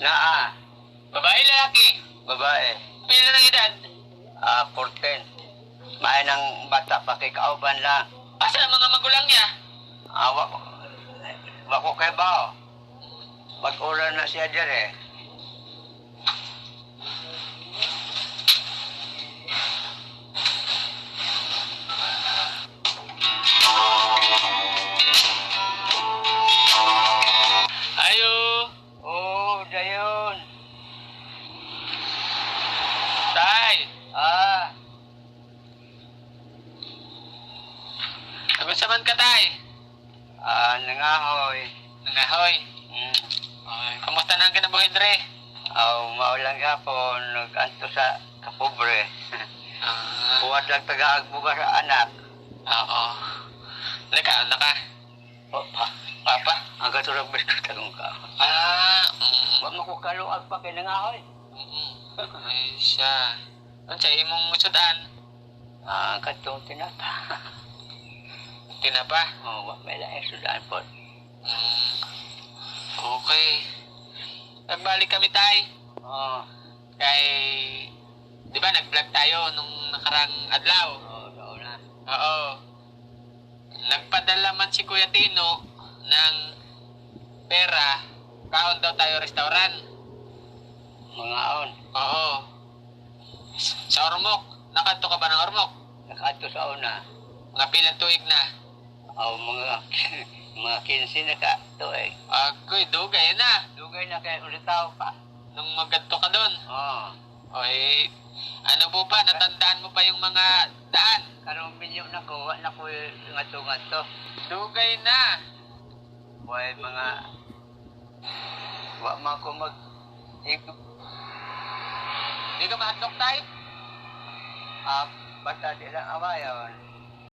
Naa, Babae, lalaki? babae. Pila ng edad? 14. May ng bata pakikauban lang. Asa ang mga magulang niya? Wako kay bao. Mag-ulan na siya dyan. Ayo. Oh, dayon. Tay. Kamusta man ka, tay? Nangahoy. Nangahoy. Ay, kamusta na ang kinabuhi, Dre? Maulang hapon, nag-anto sa kapobre. Huwag lang taga-agbuga sa anak. Oo. Ano ka? Papa? Ang katulog ba ito tanong ka? Huwag mo ko kaluag pa kay nangahoy. Ay, siya. Ano siya, imong sudan? Katong tinapa. Tinapa? Wag may lang sudan po. Okay. Nagbalik kami, tay. Kay, di ba nag-vlog tayo nung nakarang adlaw? Oo na. Oo. Nagpadala man si Kuya Tino ng pera, kaon daw tayo restaurant. Mga on. Oo. Sa Ormoc. Nakanto ka ba ng Ormoc? Nakato sa una. Mga pilang tuig na. Mga 15 na ka. Tuig. Agoy, dugay na. Dugay na kay ulitaw pa. Nung magadto ka doon. Okay. Ano po pa, natandaan mo pa yung mga daan? Karong milyon na ko, wala ko nga to. Dugay na. Buhay mga... Wala man ko mag... Hindi ka mahadlok, tay? Basta di lang awayon.